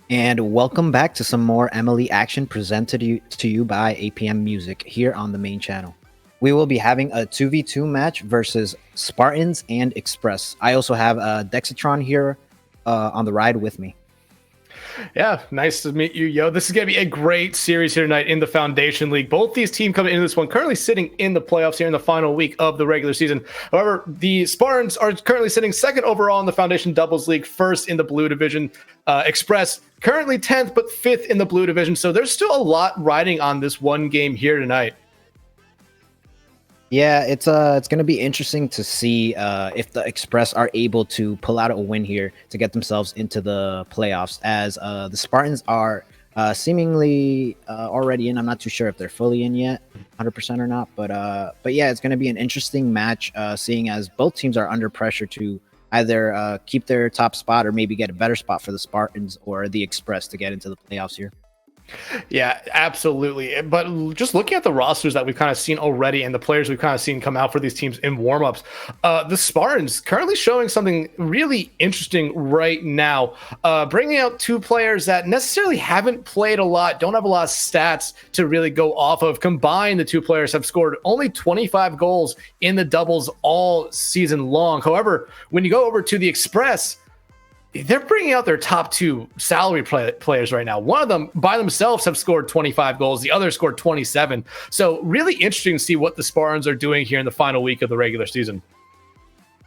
And welcome back to some more MLE action presented to you by APM Music here on the main channel. We will be having a 2v2 match versus Spartans and Express. I also have Dexatron here on the ride with me. Yeah, nice to meet you, yo. This is going to be a great series here tonight in the Foundation League. Both these teams coming into this one currently sitting in the playoffs here in the final week of the regular season. However, the Spartans are currently sitting second overall in the Foundation Doubles League, first in the Blue Division. Express currently 10th, but 5th in the Blue Division. So there's still a lot riding on this one game here tonight. Yeah, it's going to be interesting to see if the Express are able to pull out a win here to get themselves into the playoffs, as the Spartans are seemingly already in. I'm not too sure if they're fully in yet, 100% or not, but yeah, it's going to be an interesting match, seeing as both teams are under pressure to either keep their top spot or maybe get a better spot for the Spartans or the Express to get into the playoffs here. Yeah, absolutely. But just looking at the rosters that we've kind of seen already and the players we've kind of seen come out for these teams in warmups, the Spartans currently showing something really interesting right now, bringing out two players that necessarily haven't played a lot, don't have a lot of stats to really go off of. Combined, the two players have scored only 25 goals in the doubles all season long. However, when you go over to the Express, they're bringing out their top two salary players right now. One of them by themselves have scored 25 goals. The other scored 27. So really interesting to see what the Spartans are doing here in the final week of the regular season.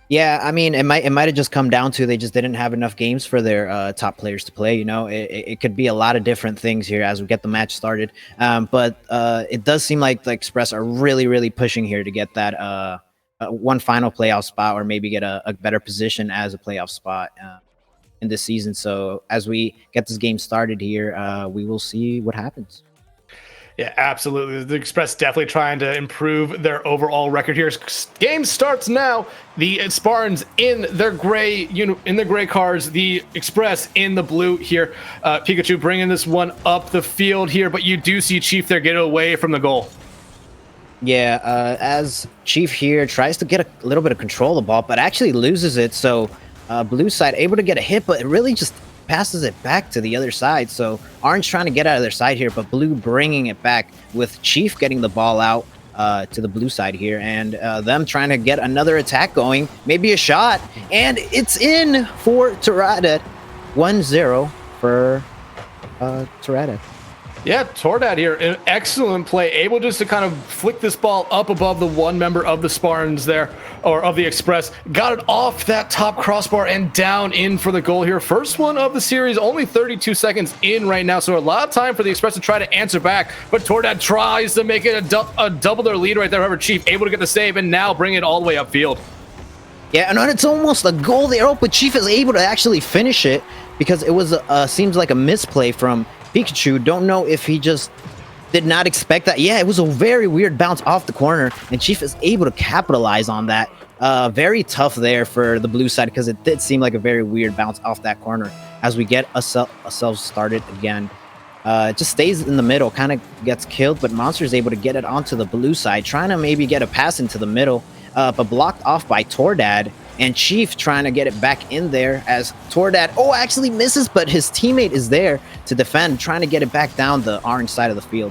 Yeah, I mean, it might have just come down to they just didn't have enough games for their top players to play. You know, it could be a lot of different things here as we get the match started. But it does seem like the Express are really pushing here to get that one final playoff spot, or maybe get a better position as a playoff spot in this season. So as we get this game started here, we will see what happens. Yeah, absolutely. The Express definitely trying to improve their overall record here. Game starts now. The Spartans in their gray cars, the Express in the blue here. Pikachu bringing this one up the field here, but you do see Chief there get away from the goal. Yeah, as Chief here tries to get a little bit of control of the ball, but actually loses it. So blue side able to get a hit, but it really just passes it back to the other side. So orange trying to get out of their side here, but blue bringing it back, with Chief getting the ball out to the blue side here, and them trying to get another attack going, maybe a shot, and it's in for Torada. 1-0 for Torada. Yeah, Tordad here, an excellent play, able just to kind of flick this ball up above the one member of the Spartans there, or of the Express, got it off that top crossbar and down in for the goal here. First one of the series, only 32 seconds in right now, so a lot of time for the Express to try to answer back, but Tordad tries to make it a double their lead right there. However, Chief able to get the save and now bring it all the way upfield. Yeah, and it's almost a goal there, but Chief is able to actually finish it, because it was seems like a misplay from Pikachu. Don't know if he just did not expect that. Yeah, it was a very weird bounce off the corner, and Chief is able to capitalize on that. Very tough there for the blue side, because it did seem like a very weird bounce off that corner. As we get ourselves started again, it just stays in the middle, kind of gets killed, but Monster is able to get it onto the blue side, trying to maybe get a pass into the middle, but blocked off by Tordad. And Chief trying to get it back in there, as Tordad, actually misses, but his teammate is there to defend, trying to get it back down the orange side of the field.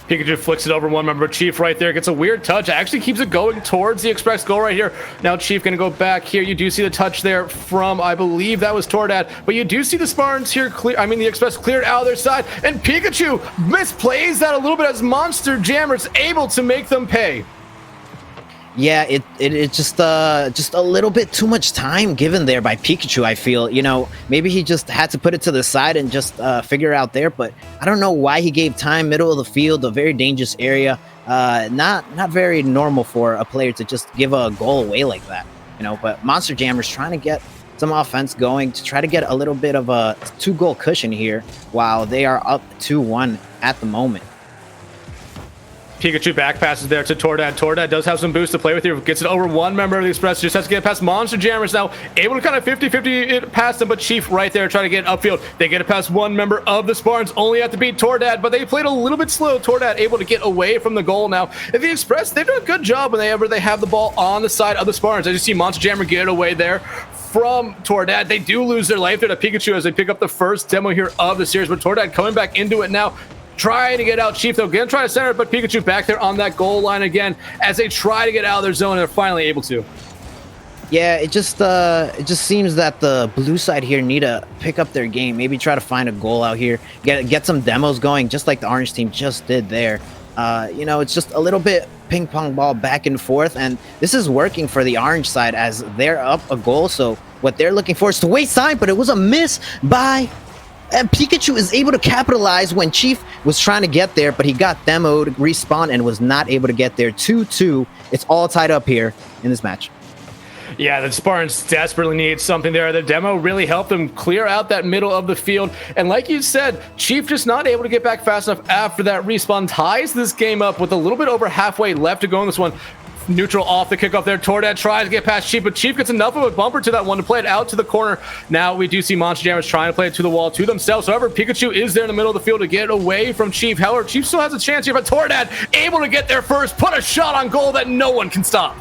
Pikachu flicks it over one member. Chief right there gets a weird touch. Actually keeps it going towards the Express goal right here. Now Chief going to go back here. You do see the touch there from, I believe that was Tordad, but you do see the Spartans here the Express cleared out of their side, and Pikachu misplays that a little bit, as Monster Jammer's able to make them pay. Yeah, it's just a little bit too much time given there by Pikachu, I feel. You know, maybe he just had to put it to the side and just figure out there, but I don't know why he gave time. Middle of the field, a very dangerous area. Not very normal for a player to just give a goal away like that, you know. But Monster Jammer's trying to get some offense going to try to get a little bit of a 2-goal cushion here while they are up 2-1 at the moment. Pikachu back passes there to Tordad. Tordad does have some boost to play with here. Gets it over one member of the Express. Just has to get past Monster Jammers now. Able to kind of 50-50 past them, but Chief right there trying to get upfield. They get it past one member of the Spartans. Only have to beat Tordad, but they played a little bit slow. Tordad able to get away from the goal now. And the Express, they've done a good job whenever they have the ball on the side of the Spartans. As you see Monster Jammer get away there from Tordad. They do lose their life there to Pikachu as they pick up the first demo here of the series, but Tordad coming back into it now. Trying to get out Chief, though. Again, trying to center it, but Pikachu back there on that goal line again as they try to get out of their zone, and they're finally able to. Yeah, it just seems that the blue side here need to pick up their game. Maybe try to find a goal out here, get some demos going, just like the orange team just did there. You know, it's just a little bit ping pong ball back and forth, and this is working for the orange side as they're up a goal. So what they're looking for is to waste time, but it was a miss by. And Pikachu is able to capitalize when Chief was trying to get there, but he got demoed, respawn, and was not able to get there. 2-2. It's all tied up here in this match. Yeah, the Spartans desperately need something there. The demo really helped them clear out that middle of the field. And like you said, Chief just not able to get back fast enough after that respawn. Ties this game up with a little bit over halfway left to go in this one. Neutral off the kickoff there. Tordad tries to get past Chief, but Chief gets enough of a bumper to that one to play it out to the corner. Now we do see Monster Jammers trying to play it to the wall to themselves. However, Pikachu is there in the middle of the field to get away from Chief. However, Chief still has a chance here, but Tordad able to get there first, put a shot on goal that no one can stop.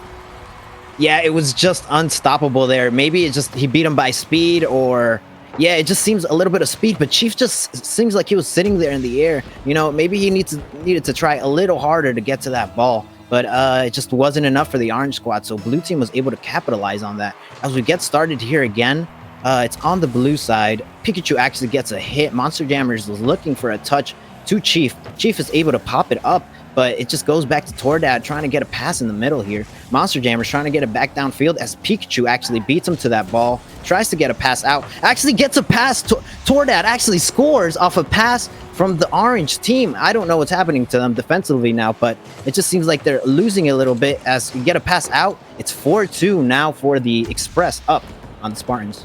Yeah, it was just unstoppable there. Maybe it just he beat him by speed, or yeah, it just seems a little bit of speed, but Chief just seems like he was sitting there in the air. You know, maybe he needed to try a little harder to get to that ball, but it just wasn't enough for the orange squad. So blue team was able to capitalize on that. As we get started here again, it's on the blue side. Pikachu actually gets a hit. Monster Jammers was looking for a touch to Chief. Chief is able to pop it up, but it just goes back to Tordad trying to get a pass in the middle here. Monster Jammers trying to get it back downfield as Pikachu actually beats him to that ball, tries to get a pass out, actually gets a pass. Tordad actually scores off a pass from the orange team. I don't know what's happening to them defensively now, but it just seems like they're losing a little bit as you get a pass out. It's 4-2 now for the Express up on the Spartans.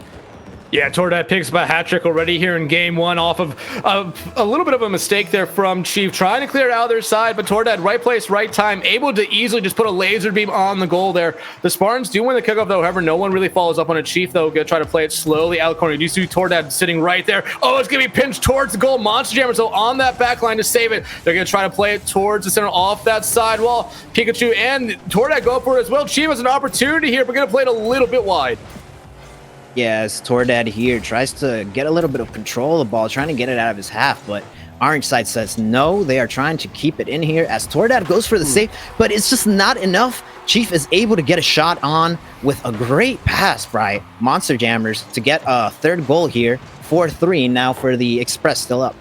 Yeah, Tordad picks up a hat trick already here in game one off of a little bit of a mistake there from Chief, trying to clear it out of their side, but Tordad, right place, right time, able to easily just put a laser beam on the goal there. The Spartans do win the kickoff, though. However, no one really follows up on a Chief, though. Gonna try to play it slowly out of the corner. You see Tordad sitting right there. Oh, it's gonna be pinched towards the goal. Monster Jammers, though, on that back line to save it. They're gonna try to play it towards the center off that sidewall. Pikachu and Tordad go for it as well. Chief has an opportunity here, but gonna play it a little bit wide. Yes, Tordad here tries to get a little bit of control of the ball, trying to get it out of his half, but orange side says no. They are trying to keep it in here as Tordad goes for the save, but it's just not enough. Chief is able to get a shot on with a great pass by Monster Jammers to get a third goal here. 4-3 now for the Express, still up.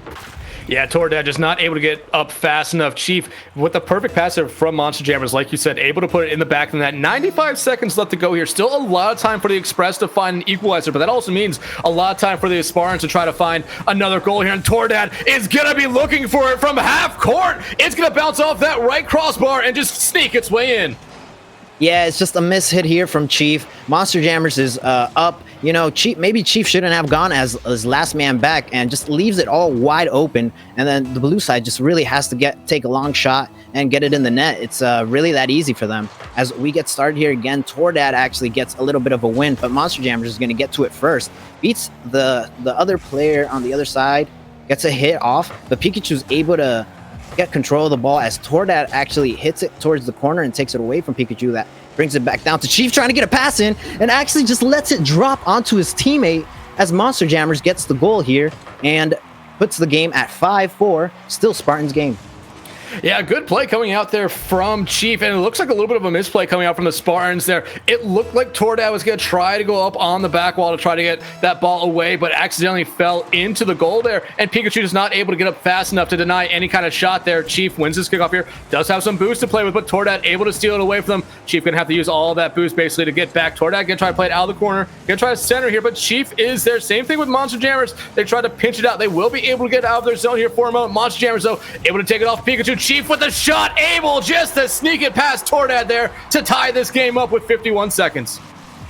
Yeah, Tordad just not able to get up fast enough. Chief, with the perfect passer from Monster Jammers, like you said, able to put it in the back of the net. 95 seconds left to go here. Still a lot of time for the Express to find an equalizer, but that also means a lot of time for the Spartans to try to find another goal here. And Tordad is going to be looking for it from half court. It's going to bounce off that right crossbar and just sneak its way in. Yeah, it's just a miss hit here from Chief. Monster Jammers is up. You know, maybe Chief shouldn't have gone as last man back and just leaves it all wide open. And then the blue side just really has to take a long shot and get it in the net. It's really that easy for them. As we get started here again, Tordad actually gets a little bit of a win, but Monster Jammers is going to get to it first. Beats the other player on the other side, gets a hit off, but Pikachu's able to get control of the ball as Tordad actually hits it towards the corner and takes it away from Pikachu. That brings it back down to Chief trying to get a pass in and actually just lets it drop onto his teammate as Monster Jammers gets the goal here and puts the game at 5-4. Still Spartans game. Yeah, good play coming out there from Chief, and it looks like a little bit of a misplay coming out from the Spartans there. It looked like Tordad was going to try to go up on the back wall to try to get that ball away, but accidentally fell into the goal there, and Pikachu is not able to get up fast enough to deny any kind of shot there. Chief wins his kickoff here, does have some boost to play with, but Tordad able to steal it away from them. Chief going to have to use all that boost basically to get back. Tordad going to try to play it out of the corner, going to try to center here, but Chief is there. Same thing with Monster Jammers. They try to pinch it out. They will be able to get out of their zone here for a moment. Monster Jammers, though, able to take it off Pikachu. Chief with the shot, able just to sneak it past Tordad there to tie this game up with 51 seconds.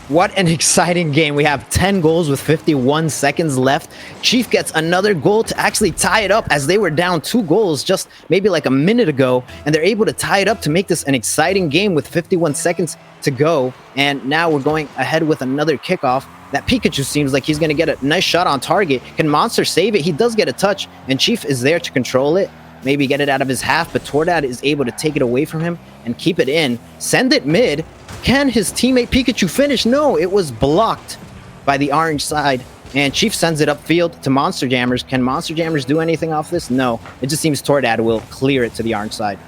What an exciting game. We have 10 goals with 51 seconds left. Chief gets another goal to actually tie it up as they were down 2 goals just maybe like a minute ago, and they're able to tie it up to make this an exciting game with 51 seconds to go. And now we're going ahead with another kickoff. That Pikachu seems like he's going to get a nice shot on target. Can Monster save it? He does get a touch, and Chief is there to control it. Maybe get it out of his half, but Tordad is able to take it away from him and keep it in. Send it mid. Can his teammate Pikachu finish? No, it was blocked by the orange side. And Chief sends it upfield to Monster Jammers. Can Monster Jammers do anything off this? No. It just seems Tordad will clear it to the orange side.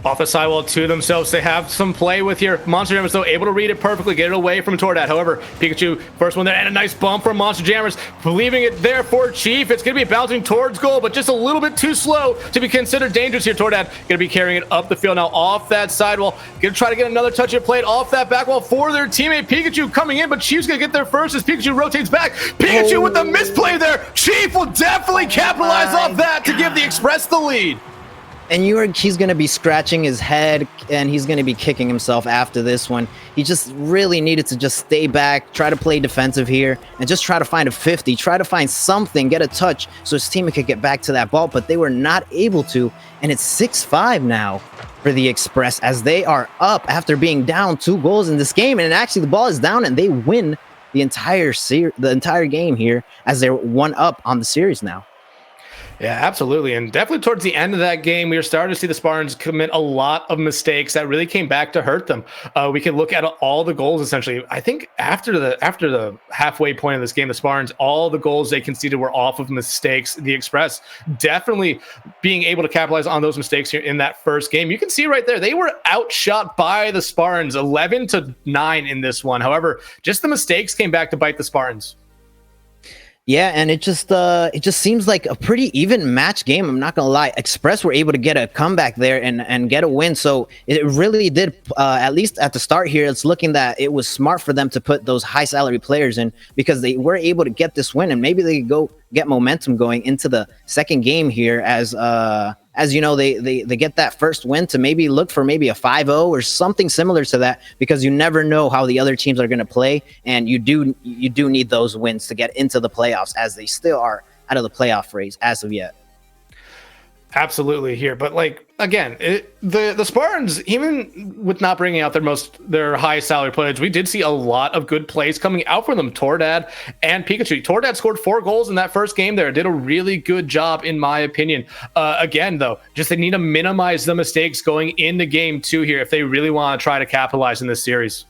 Off the sidewall to themselves. They have some play with here. Monster Jammers, though, able to read it perfectly, get it away from Tordad. However, Pikachu, first one there, and a nice bump from Monster Jammers, leaving it there for Chief. It's going to be bouncing towards goal, but just a little bit too slow to be considered dangerous here. Tordad going to be carrying it up the field now off that sidewall. Going to try to get another touch of play off that back wall for their teammate Pikachu coming in, but Chief's going to get there first as Pikachu rotates back. Pikachu with the misplay there. Chief will definitely capitalize off that to give the Express the lead. And he's going to be scratching his head, and he's going to be kicking himself after this one. He just really needed to just stay back, try to play defensive here, and just try to find a 50, try to find something, get a touch so his teammate could get back to that ball, but they were not able to. And it's 6-5 now for the Express as they are up after being down 2 goals in this game. And actually, the ball is down, and they win the entire game here as they're 1-up on the series now. Yeah, absolutely. And definitely towards the end of that game, we were starting to see the Spartans commit a lot of mistakes that really came back to hurt them. We could look at all the goals, essentially. I think after the halfway point of this game, the Spartans, all the goals they conceded were off of mistakes. The Express definitely being able to capitalize on those mistakes here in that first game. You can see right there, they were outshot by the Spartans 11-9 in this one. However, just the mistakes came back to bite the Spartans. Yeah, and it just seems like a pretty even match game. I'm not gonna lie. Express were able to get a comeback there and get a win. So it really did, at least at the start here, it's looking that it was smart for them to put those high salary players in because they were able to get this win, and maybe they could go get momentum going into the second game here as you know, they get that first win to maybe look for maybe a 5-0 or something similar to that, because you never know how the other teams are going to play, and you do need those wins to get into the playoffs, as they still are out of the playoff race as of yet. Absolutely here, but like again, the Spartans, even with not bringing out their high salary players, we did see a lot of good plays coming out from them. Tordad and Pikachu. Tordad scored 4 goals in that first game there. Did a really good job, in my opinion. Again, though, just they need to minimize the mistakes going into game 2 here if they really want to try to capitalize in this series.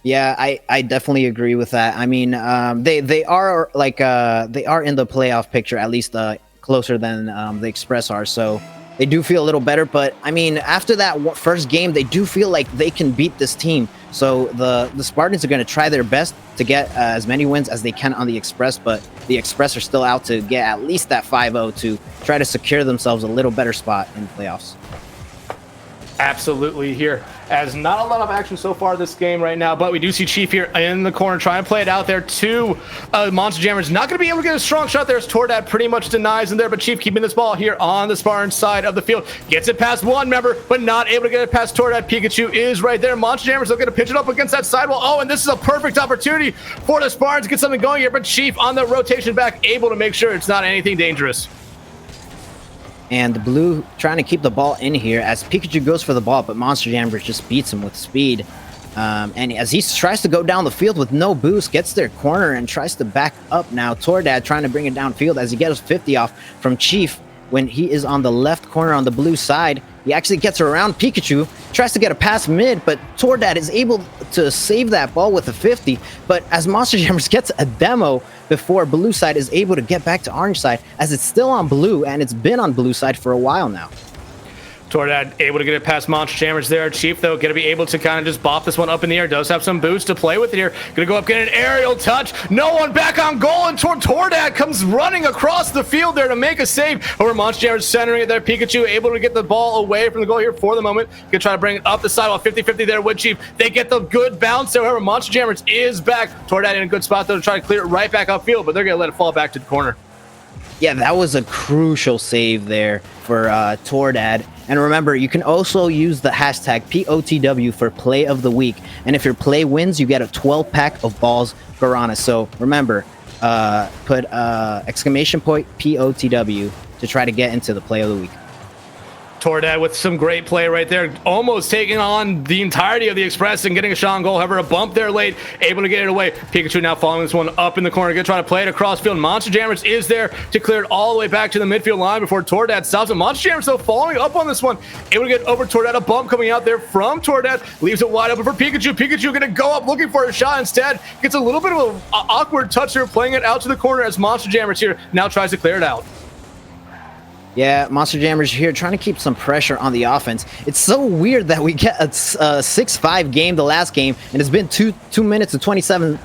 Yeah, I definitely agree with that. I mean, they are in the playoff picture, at least closer than the Express are, so they do feel a little better. But I mean, after that first game, they do feel like they can beat this team. So the Spartans are going to try their best to get as many wins as they can on the Express, but the Express are still out to get at least that 5-0 to try to secure themselves a little better spot in the playoffs. Absolutely here, as not a lot of action so far this game right now, but we do see Chief here in the corner trying to play it out there to Monster Jammers. Not going to be able to get a strong shot there as Tordad pretty much denies him there, but Chief keeping this ball here on the Spartan side of the field. Gets it past one member, but not able to get it past Tordad. Pikachu is right there. Monster Jammers are going to pitch it up against that sidewall. Oh, and this is a perfect opportunity for the Spartans to get something going here, but Chief on the rotation back, able to make sure it's not anything dangerous. And the blue trying to keep the ball in here as Pikachu goes for the ball, but Monster Jammers just beats him with speed. And as he tries to go down the field with no boost, gets their corner and tries to back up now. Tordad trying to bring it downfield as he gets 50 off from Chief when he is on the left corner on the blue side. He actually gets around Pikachu, tries to get a pass mid, but Tordad is able to save that ball with a 50. But as Monster Jammers gets a demo before blue side is able to get back to orange side, as it's still on blue, and it's been on blue side for a while now. Tordad able to get it past Monster Jammers there. Chief, though, going to be able to kind of just bop this one up in the air. Does have some boost to play with it here. Going to go up, get an aerial touch. No one back on goal, and Tordad comes running across the field there to make a save. Over Monster Jammers centering it there. Pikachu able to get the ball away from the goal here for the moment. Going to try to bring it up the sidewall. 50-50 there with Chief. They get the good bounce there. However, Monster Jammers is back. Tordad in a good spot, though, to try to clear it right back upfield, but they're going to let it fall back to the corner. Yeah, that was a crucial save there for Tordad. And remember, you can also use the hashtag POTW for play of the week. And if your play wins, you get a 12-pack of balls Guarana. So remember, put exclamation point POTW to try to get into the play of the week. Tordad with some great play right there, almost taking on the entirety of the Express and getting a shot on goal. However, a bump there late, able to get it away. Pikachu now following this one up in the corner, gonna try to play it across field. Monster Jammers is there to clear it all the way back to the midfield line before Tordad stops it. Monster Jammers though following up on this one, able to get over Tordad. A bump coming out there from Tordad, leaves it wide open for Pikachu. Pikachu gonna go up looking for a shot instead. Gets a little bit of an awkward touch here, playing it out to the corner as Monster Jammers here now tries to clear it out. Yeah, Monster Jammers here trying to keep some pressure on the offense. It's so weird that we get a 6-5 game the last game, and it's been 2 minutes and 27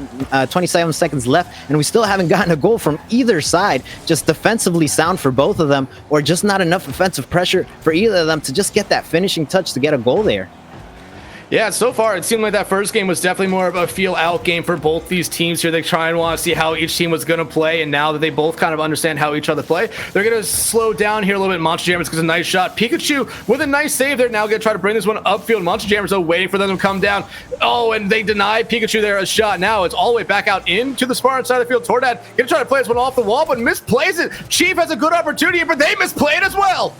seconds left, and we still haven't gotten a goal from either side. Just defensively sound for both of them, or just not enough offensive pressure for either of them to just get that finishing touch to get a goal there. Yeah, so far it seemed like that first game was definitely more of a feel-out game for both these teams here. They try and want to see how each team was going to play, and now that they both kind of understand how each other play, they're going to slow down here a little bit. Monster Jammers gets a nice shot. Pikachu with a nice save there, now going to try to bring this one upfield. Monster Jammers though waiting for them to come down. Oh, and they deny Pikachu there a shot. Now it's all the way back out into the Spartan side of the field. Tordad going to try to play this one off the wall, but misplays it. Chief has a good opportunity, but they misplay it as well.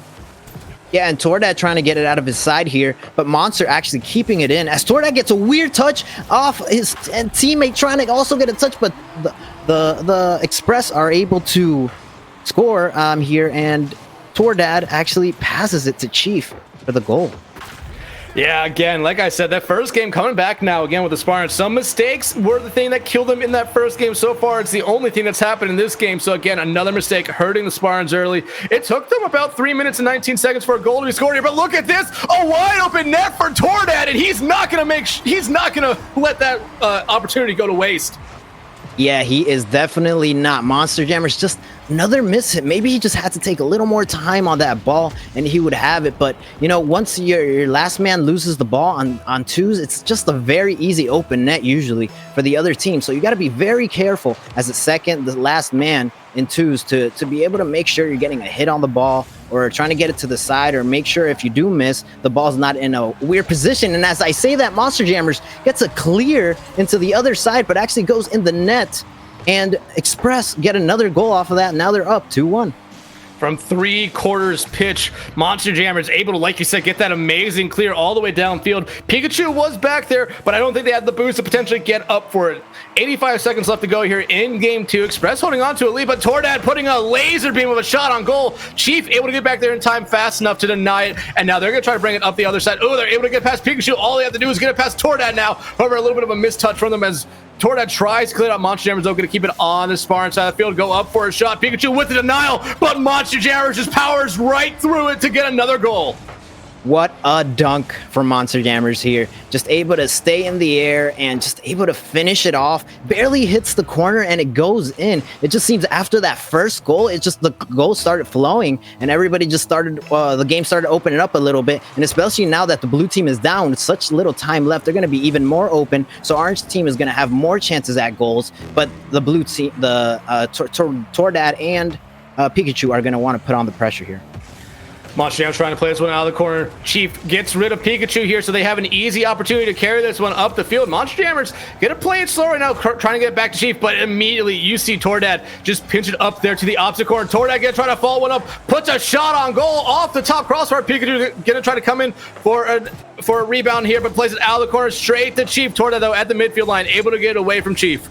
Yeah, and Tordad trying to get it out of his side here, but Monster actually keeping it in as Tordad gets a weird touch off his teammate trying to also get a touch, but the Express are able to score here, and Tordad actually passes it to Chief for the goal. Yeah, again, like I said, that first game coming back now again with the Spartans. Some mistakes were the thing that killed them in that first game. So far, it's the only thing that's happened in this game. So again, another mistake hurting the Spartans early. It took them about 3 minutes and 19 seconds for a goal to be scored here. But look at this, a wide open net for Tordad, and he's not gonna let that opportunity go to waste. Yeah, he is definitely not. Monster Jammers just another miss hit. Maybe he just had to take a little more time on that ball and he would have it. But, you know, once your last man loses the ball on twos, it's just a very easy open net usually for the other team. So you got to be very careful as the last man in twos to be able to make sure you're getting a hit on the ball or trying to get it to the side, or make sure if you do miss, the ball's not in a weird position. And as I say that, Monster Jammers gets a clear into the other side, but actually goes in the net, and Express get another goal off of that. Now they're up 2-1. From 3/4 pitch, Monster Jammers able to, like you said, get that amazing clear all the way downfield. Pikachu was back there, but I don't think they had the boost to potentially get up for it. 85 seconds left to go here in game 2. Express holding on to a lead, but Tordad putting a laser beam of a shot on goal. Chief able to get back there in time fast enough to deny it, and now they're going to try to bring it up the other side. Oh, they're able to get past Pikachu. All they have to do is get it past Tordad now. However, a little bit of a mistouch from them as Tordad tries to clear out. Monster Jammers though going to keep it on the Spartan side of the field, go up for a shot. Pikachu with the denial, but Monster Jammers just powers right through it to get another goal. What a dunk from Monster Jammers here. Just able to stay in the air and just able to finish it off. Barely hits the corner and it goes in. It just seems after that first goal, it just the goal started flowing and everybody just started, the game started opening up a little bit. And especially now that the blue team is down with such little time left, they're going to be even more open. So orange team is going to have more chances at goals. But the blue team, Tordad and Pikachu are going to want to put on the pressure here. Monster Jammers trying to play this one out of the corner. Chief gets rid of Pikachu here, so they have an easy opportunity to carry this one up the field. Monster Jammers gonna play it slow right now, trying to get back to Chief, but immediately you see Tordad just pinch it up there to the opposite corner. Tordad gonna try to follow one up, puts a shot on goal off the top crossbar. Pikachu gonna try to come in for a rebound here, but plays it out of the corner straight to Chief. Tordad though at the midfield line, able to get away from Chief.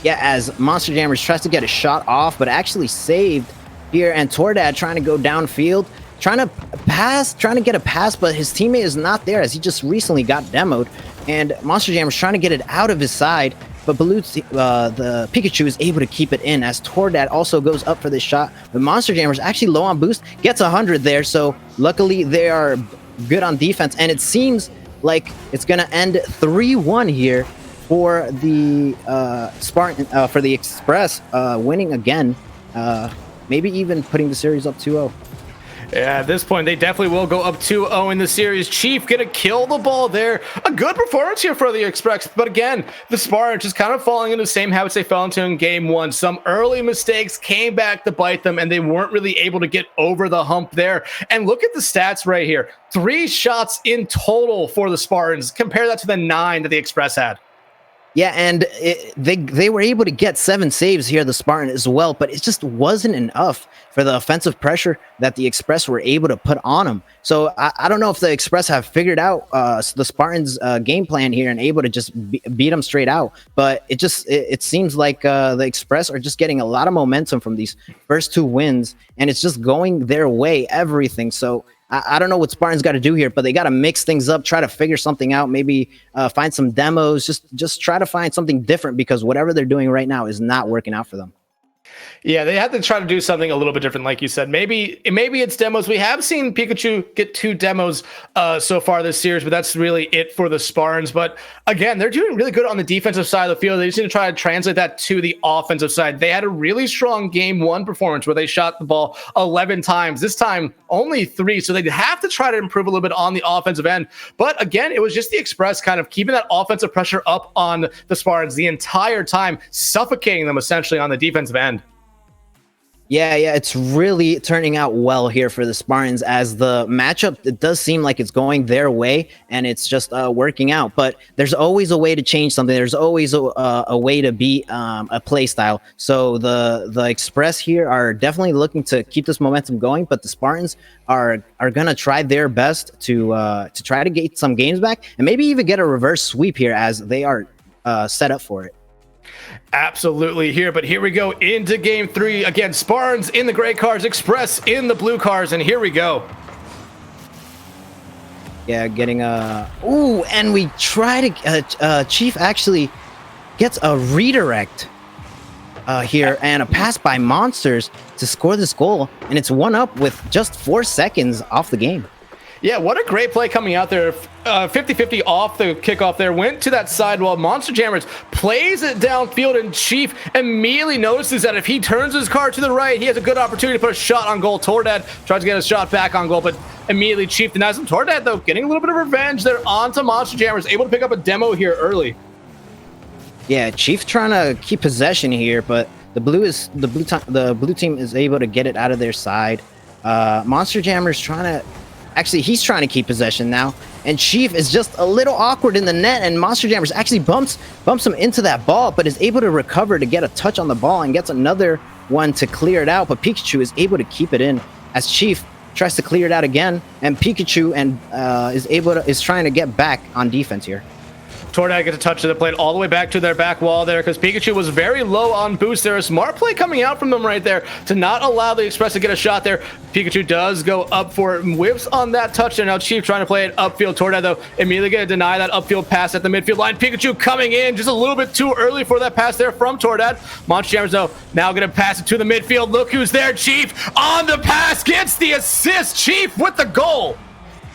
Yeah, as Monster Jammers tries to get a shot off, but actually saved here, and Tordad trying to go downfield, trying to get a pass, but his teammate is not there as he just recently got demoed, and Monster Jammers trying to get it out of his side, but the Pikachu is able to keep it in as Tordad also goes up for this shot, but Monster Jammers actually low on boost, gets 100 there, so luckily they are good on defense, and it seems like it's gonna end 3-1 here for the Spartan, for the Express, winning again, maybe even putting the series up 2-0. Yeah, at this point, they definitely will go up 2-0 in the series. Chief gonna kill the ball there. A good performance here for the Express, but again, the Spartans just kind of falling into the same habits they fell into in game 1. Some early mistakes came back to bite them, and they weren't really able to get over the hump there. And look at the stats right here. 3 shots in total for the Spartans. Compare that to the 9 that the Express had. Yeah, and they were able to get 7 saves here, the Spartan as well, but it just wasn't enough for the offensive pressure that the Express were able to put on them. So I don't know if the Express have figured out the Spartans' game plan here and able to just beat them straight out. But it seems like the Express are just getting a lot of momentum from these first 2 wins, and it's just going their way, everything. So I don't know what Spartans got to do here, but they got to mix things up, try to figure something out, maybe find some demos, just try to find something different because whatever they're doing right now is not working out for them. Yeah, they have to try to do something a little bit different, like you said. Maybe it's demos. We have seen Pikachu get 2 demos so far this series, but that's really it for the Spartans. But again, they're doing really good on the defensive side of the field. They just need to try to translate that to the offensive side. They had a really strong game 1 performance where they shot the ball 11 times. This time, only 3. So they'd have to try to improve a little bit on the offensive end. But again, it was just the Express kind of keeping that offensive pressure up on the Spartans the entire time, suffocating them essentially on the defensive end. Yeah, it's really turning out well here for the Spartans as the matchup, it does seem like it's going their way and it's just working out. But there's always a way to change something. There's always a way to beat a play style. So the Express here are definitely looking to keep this momentum going, but the Spartans are gonna try their best to try to get some games back and maybe even get a reverse sweep here as they are set up for it. Absolutely here, but here we go into game 3. Again, Spartans in the gray cars, Express in the blue cars, and here we go. Yeah, getting ooh, and we try to Chief actually gets a redirect here and a pass by Monsters to score this goal, and it's 1-up with just 4 seconds off the game. Yeah, what a great play coming out there. 50-50 off the kickoff there. Went to that sidewall. Monster Jammers plays it downfield, and Chief immediately notices that if he turns his car to the right, he has a good opportunity to put a shot on goal. Tordad tries to get a shot back on goal, but immediately Chief denies him. Tordad, though, getting a little bit of revenge there onto Monster Jammers, able to pick up a demo here early. Yeah, Chief trying to keep possession here, but the blue team is able to get it out of their side. Monster Jammers trying to... Actually, he's trying to keep possession now, and Chief is just a little awkward in the net, and Monster Jammers actually bumps him into that ball, but is able to recover to get a touch on the ball and gets another one to clear it out, but Pikachu is able to keep it in as Chief tries to clear it out again, and Pikachu is trying to get back on defense here. Tordad gets a touch to the plate all the way back to their back wall there because Pikachu was very low on boost there. A smart play coming out from them right there to not allow the Express to get a shot there. Pikachu does go up for it, whips on that touch, and now Chief trying to play it upfield. Tordad, though, immediately going to deny that upfield pass at the midfield line. Pikachu coming in just a little bit too early for that pass there from Tordad. Monster Jammers, though, now going to pass it to the midfield. Look who's there. Chief on the pass, gets the assist. Chief with the goal.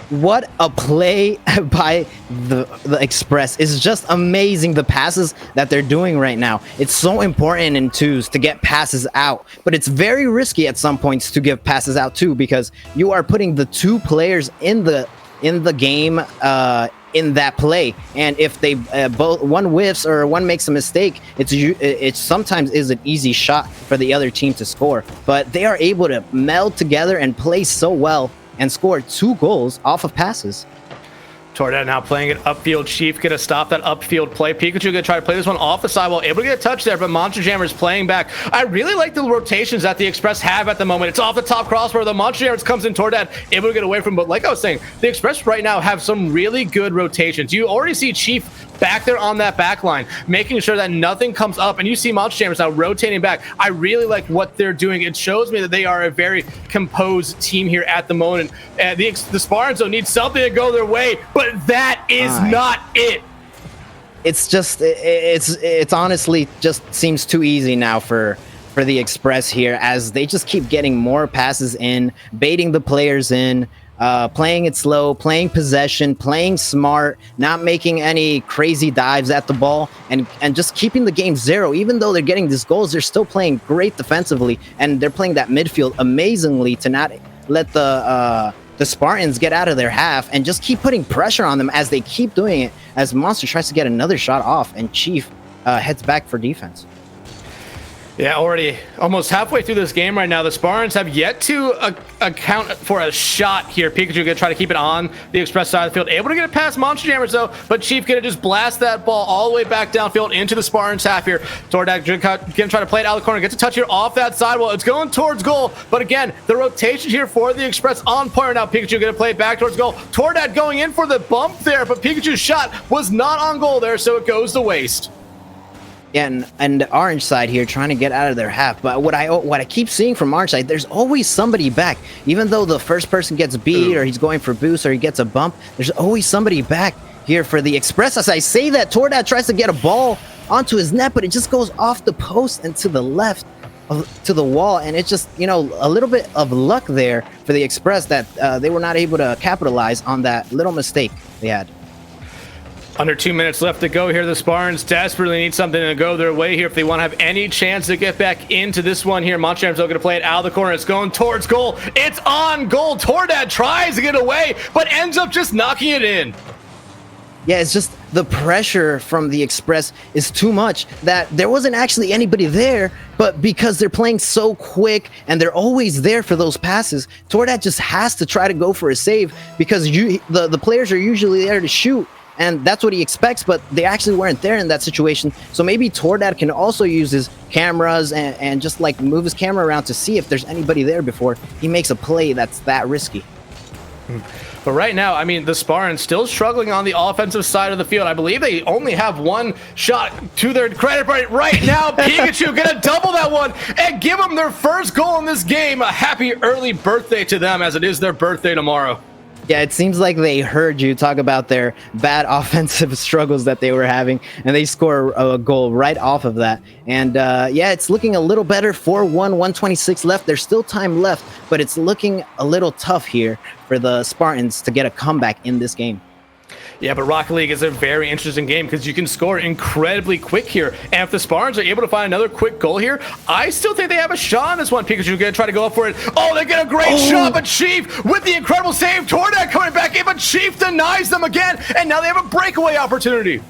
What a play by the Express. It's just amazing, the passes that they're doing right now. It's so important in twos to get passes out, but it's very risky at some points to give passes out too, because you are putting the 2 players in the game in that play, and if they both one whiffs or one makes a mistake, it sometimes is an easy shot for the other team to score. But they are able to meld together and play so well and scored 2 goals off of passes. Tordad now playing it upfield. Chief gonna stop that upfield play. Pikachu gonna try to play this one off the sidewall, able to get a touch there, but Monster Jammers playing back. I really like the rotations that the Express have at the moment. It's off the top crossbar. The Monster Jammers comes in. Tordad able to get away from, but like I was saying, the Express right now have some really good rotations. You already see Chief back there on that back line, making sure that nothing comes up, and you see Monster Jammers now rotating back. I really like what they're doing. It shows me that they are a very composed team here at the moment. The Spartans don't need something to go their way, but that is not it. It's just, it's honestly just seems too easy now for the Express here, as they just keep getting more passes in, baiting the players in, playing it slow, playing possession, playing smart, not making any crazy dives at the ball, and just keeping the game 0. Even though they're getting these goals, they're still playing great defensively, and they're playing that midfield amazingly to not let the Spartans get out of their half and just keep putting pressure on them as they keep doing it, as Monster tries to get another shot off and Chief heads back for defense. Yeah, already almost halfway through this game right now. The Spartans have yet to account for a shot here. Pikachu gonna try to keep it on the Express side of the field. Able to get it past Monster Jammers though, but Chief gonna just blast that ball all the way back downfield into the Spartans half here. Tordak gonna try to play it out of the corner. Gets a touch here off that sidewall. It's going towards goal, but again, the rotation here for the Express on point right now. Pikachu gonna play it back towards goal. Tordak going in for the bump there, but Pikachu's shot was not on goal there, so it goes to waste. Yeah, and the orange side here trying to get out of their half. But what I keep seeing from orange side, there's always somebody back. Even though the first person gets beat or he's going for boost or he gets a bump, there's always somebody back here for the Express. As I say that, Tordat tries to get a ball onto his net, but it just goes off the post and to the left to the wall. And it's just, you know, a little bit of luck there for the Express that they were not able to capitalize on that little mistake they had. Under 2 minutes left to go here. The Spartans desperately need something to go their way here if they want to have any chance to get back into this one here. Monster Jam's going to play it out of the corner. It's going towards goal. It's on goal. Tordad tries to get away, but ends up just knocking it in. Yeah, it's just the pressure from the Express is too much that there wasn't actually anybody there, but because they're playing so quick and they're always there for those passes, Tordad just has to try to go for a save because the players are usually there to shoot. And that's what he expects, but they actually weren't there in that situation. So maybe Tordad can also use his cameras and just like move his camera around to see if there's anybody there before he makes a play that's that risky. But right now, I mean, the Spartans still struggling on the offensive side of the field. I believe they only have one shot to their credit. But right now, Pikachu gonna double that one and give them their first goal in this game. A happy early birthday to them, as it is their birthday tomorrow. Yeah, it seems like they heard you talk about their bad offensive struggles that they were having, and they score a goal right off of that. And yeah, it's looking a little better. 4-1, 126 left. There's still time left, but it's looking a little tough here for the Spartans to get a comeback in this game. Yeah, but Rocket League is a very interesting game because you can score incredibly quick here. And if the Spartans are able to find another quick goal here, I still think they have a shot on this one. Pikachu going to try to go up for it. Oh, they get a great shot, but Chief with the incredible save. Tordak coming back in, but Chief denies them again. And now they have a breakaway opportunity.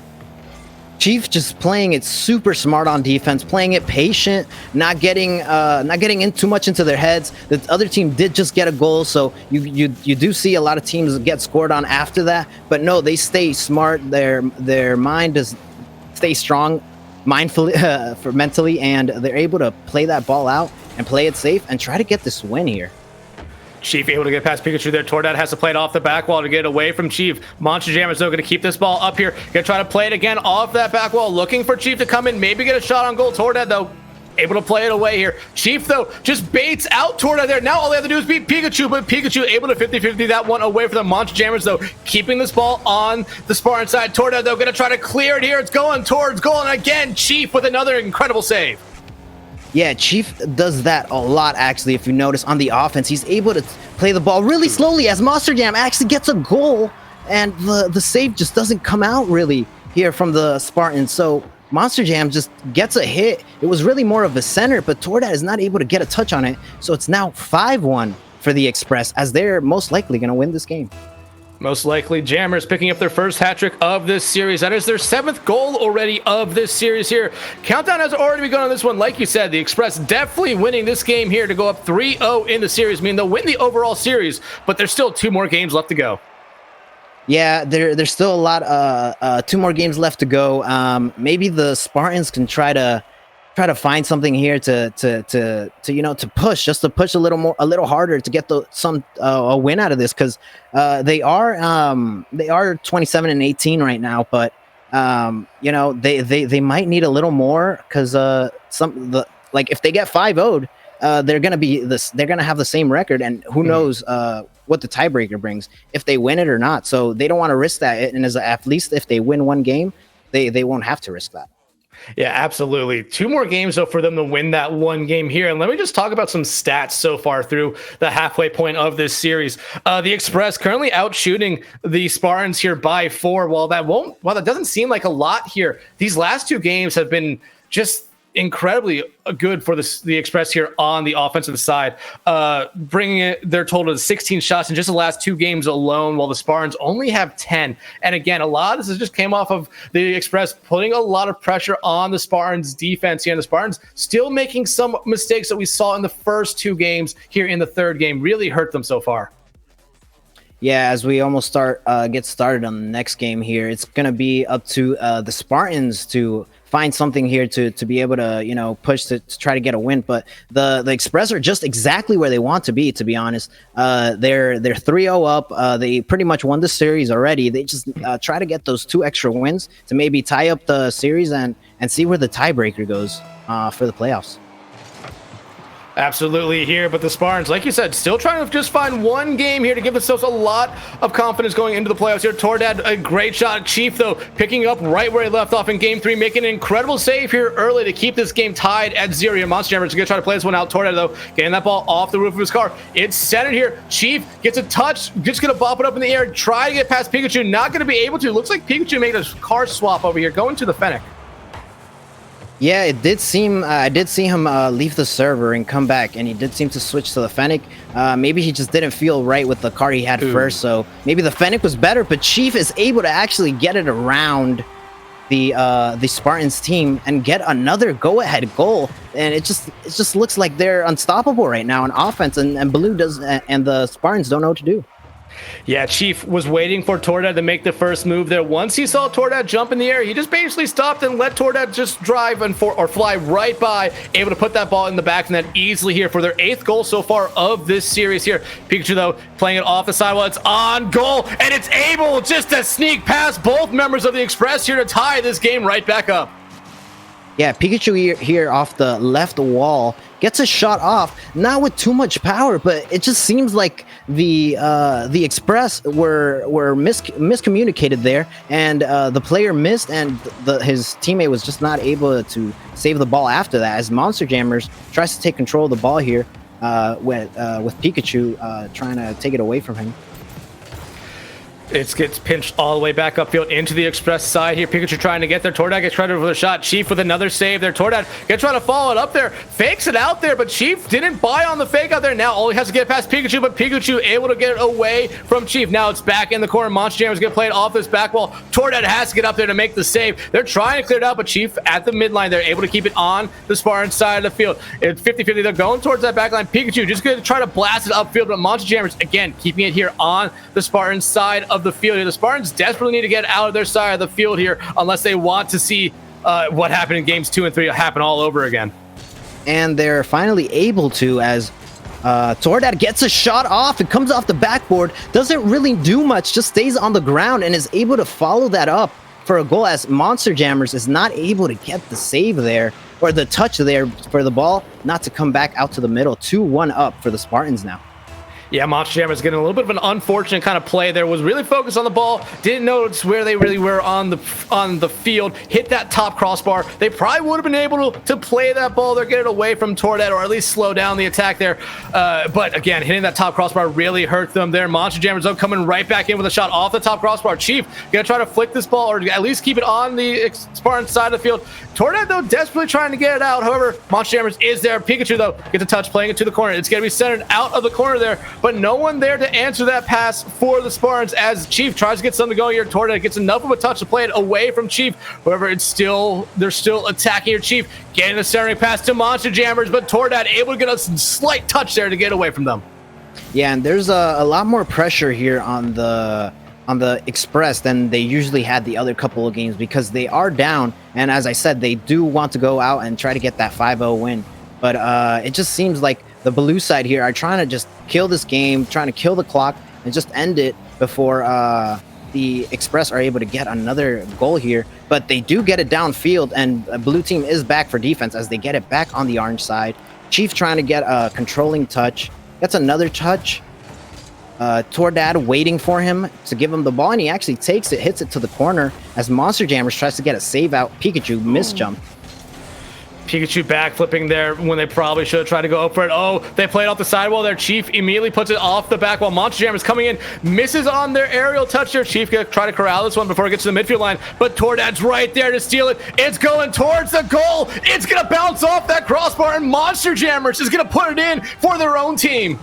Chief just playing it super smart on defense, playing it patient, not getting in too much into their heads. The other team did just get a goal, so you do see a lot of teams get scored on after that. But no, they stay smart. Their mind does stay strong, mindfully for mentally, and they're able to play that ball out and play it safe and try to get this win here. Chief able to get past Pikachu there. Tordad has to play it off the back wall to get away from Chief. Monster Jam is though going to keep this ball up here. Going to try to play it again off that back wall. Looking for Chief to come in. Maybe get a shot on goal. Tordad though able to play it away here. Chief though just baits out Tordad there. Now all they have to do is beat Pikachu. But Pikachu able to 50-50 that one away from the Monster Jammers though. Keeping this ball on the Spartan side. Tordad though going to try to clear it here. It's going towards goal. And again, Chief with another incredible save. Yeah, Chief does that a lot, actually. If you notice on the offense, he's able to play the ball really slowly as Monster Jam actually gets a goal, and the save just doesn't come out really here from the Spartans. So Monster Jam just gets a hit. It was really more of a center, but Tordad is not able to get a touch on it. So it's now 5-1 for the Express, as they're most likely going to win this game. Most likely, Jammers picking up their first hat trick of this series. That is their 7th goal already of this series here. Countdown has already begun on this one. Like you said, the Express definitely winning this game here to go up 3-0 in the series. I mean, they'll win the overall series, but there's still 2 more games left to go. Yeah, there's still a lot. 2 more games left to go. Maybe the Spartans can try to find something here to push a little harder to get a win out of this, because they are 27-18 right now, but they might need a little more, because if they get 5-0'd, they're gonna have the same record, and who knows what the tiebreaker brings if they win it or not. So they don't want to risk that, and at least if they win one game, they won't have to risk that. Yeah, absolutely. 2 more games, though, for them to win that one game here. And let me just talk about some stats so far through the halfway point of this series. The Express currently out shooting the Spartans here by 4. While that doesn't seem like a lot here, these last 2 games have been just incredibly good for the Express here on the offensive side, bringing their total to 16 shots in just the last 2 games alone, while the Spartans only have 10. And again, a lot of this just came off of the Express putting a lot of pressure on the Spartans defense here, and the Spartans still making some mistakes that we saw in the first 2 games here in the 3rd game really hurt them so far. Yeah, as we almost get started on the next game here, it's going to be up to the Spartans to find something here to be able to, push to try to get a win. But the Express are just exactly where they want to be honest. They're 3-0 up. They pretty much won the series already. They just try to get those 2 extra wins to maybe tie up the series and see where the tiebreaker goes for the playoffs. Absolutely here, but the Spartans, like you said, still trying to just find one game here to give themselves a lot of confidence going into the playoffs here. Tordad, a great shot. Chief, though, picking up right where he left off in Game 3, making an incredible save here early to keep this game tied at 0 here. Monster Jammers are going to try to play this one out. Tordad, though, getting that ball off the roof of his car. It's centered here. Chief gets a touch, just going to bop it up in the air, try to get past Pikachu. Not going to be able to. Looks like Pikachu made a car swap over here, going to the Fennec. Yeah, it did seem, I did see him leave the server and come back, and he did seem to switch to the Fennec. Maybe he just didn't feel right with the car he had first, so maybe the Fennec was better, but Chief is able to actually get it around the Spartans team and get another go-ahead goal, and it just looks like they're unstoppable right now on offense, and Blue does, and the Spartans don't know what to do. Yeah, Chief was waiting for Tordad to make the first move there. Once he saw Tordad jump in the air, he just basically stopped and let Tordad just drive or fly right by, able to put that ball in the back and then easily here for their 8th goal so far of this series here. Pikachu, though, playing it off the side while it's on goal, and it's able just to sneak past both members of the Express here to tie this game right back up. Yeah, Pikachu here off the left wall gets a shot off, not with too much power, but it just seems like the Express were miscommunicated there, and the player missed, and his teammate was just not able to save the ball after that, as Monster Jammers tries to take control of the ball here with Pikachu trying to take it away from him. It gets pinched all the way back upfield into the Express side here. Pikachu trying to get there. Tordad gets credited for the shot. Chief with another save there. Tordad gonna try to follow it up there. Fakes it out there, but Chief didn't buy on the fake out there. Now all he has to get past Pikachu, but Pikachu able to get it away from Chief. Now it's back in the corner. Monster Jam is gonna play it off this back wall. Tordad has to get up there to make the save. They're trying to clear it out, but Chief at the midline, they're able to keep it on the Spartan side of the field. It's 50-50. They're going towards that back line. Pikachu just gonna try to blast it upfield, but Monster Jammers, again, keeping it here on the Spartan side of the field. The Spartans desperately need to get out of their side of the field here unless they want to see what happened in games 2 and 3 happen all over again. And they're finally able to, as Tordad gets a shot off. It comes off the backboard, doesn't really do much, just stays on the ground and is able to follow that up for a goal, as Monster Jammers is not able to get the save there, or the touch there for the ball not to come back out to the middle. 2-1 up for the Spartans now. Yeah, Monster Jam is getting a little bit of an unfortunate kind of play there. Was really focused on the ball, didn't notice where they really were on the field. Hit that top crossbar. They probably would have been able to play that ball. They're getting away from Tordad, or at least slow down the attack there. But again, hitting that top crossbar really hurt them there. Monster Jammers though coming right back in with a shot off the top crossbar. Chief gonna try to flick this ball, or at least keep it on the Spartan side of the field. Tordad though desperately trying to get it out. However, Monster Jammers is there. Pikachu though gets a touch, playing it to the corner. It's gonna be centered out of the corner there, but no one there to answer that pass for the Spartans, as Chief tries to get something going here. Tordad gets enough of a touch to play it away from Chief. However, they're still attacking here. Chief getting a centering pass to Monster Jammers, but Tordad able to get a slight touch there to get away from them. Yeah, and there's a lot more pressure here on the Express than they usually had the other couple of games, because they are down, and as I said, they do want to go out and try to get that 5-0 win. But it just seems like the blue side here are trying to just kill this game, trying to kill the clock and just end it before the Express are able to get another goal here. But they do get it downfield, and blue team is back for defense as they get it back on the orange side. Chief trying to get a controlling touch, gets another touch. Tordad waiting for him to give him the ball, and he actually takes it, hits it to the corner as Monster Jammers tries to get a save out. Pikachu misjump. Pikachu backflipping there when they probably should have tried to go up for it. Oh, they played off the sidewall there. Chief immediately puts it off the back while Monster Jam is coming in, misses on their aerial touch there. Chief gonna try to corral this one before it gets to the midfield line, but Tordad's right there to steal it. It's going towards the goal. It's gonna bounce off that crossbar, and Monster Jammers is gonna put it in for their own team.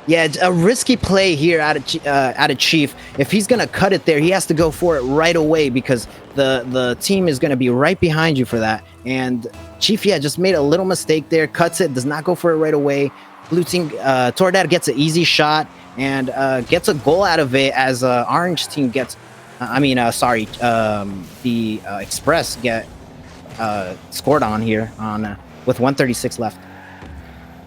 Yeah, a risky play here out of Chief. If he's gonna cut it there, he has to go for it right away because the team is gonna be right behind you for that. And Chief, yeah, just made a little mistake there. Cuts it, does not go for it right away. Blue team, Tordad gets an easy shot and gets a goal out of it as Orange team gets. The Express get scored on here with 136 left.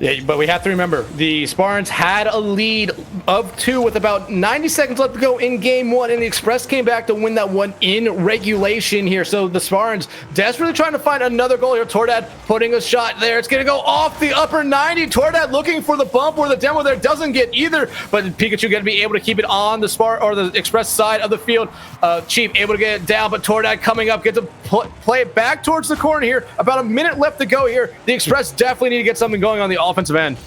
Yeah, but we have to remember, the Spartans had a lead of 2 with about 90 seconds left to go in game 1, and the Express came back to win that one in regulation here. So the Spartans desperately trying to find another goal here. Tordad putting a shot there. It's going to go off the upper 90. Tordad looking for the bump where the demo there doesn't get either, but Pikachu going to be able to keep it on the the Express side of the field. Chief able to get it down, but Tordad coming up, gets to play it back towards the corner here. About a minute left to go here. The Express definitely need to get something going on the offensive end.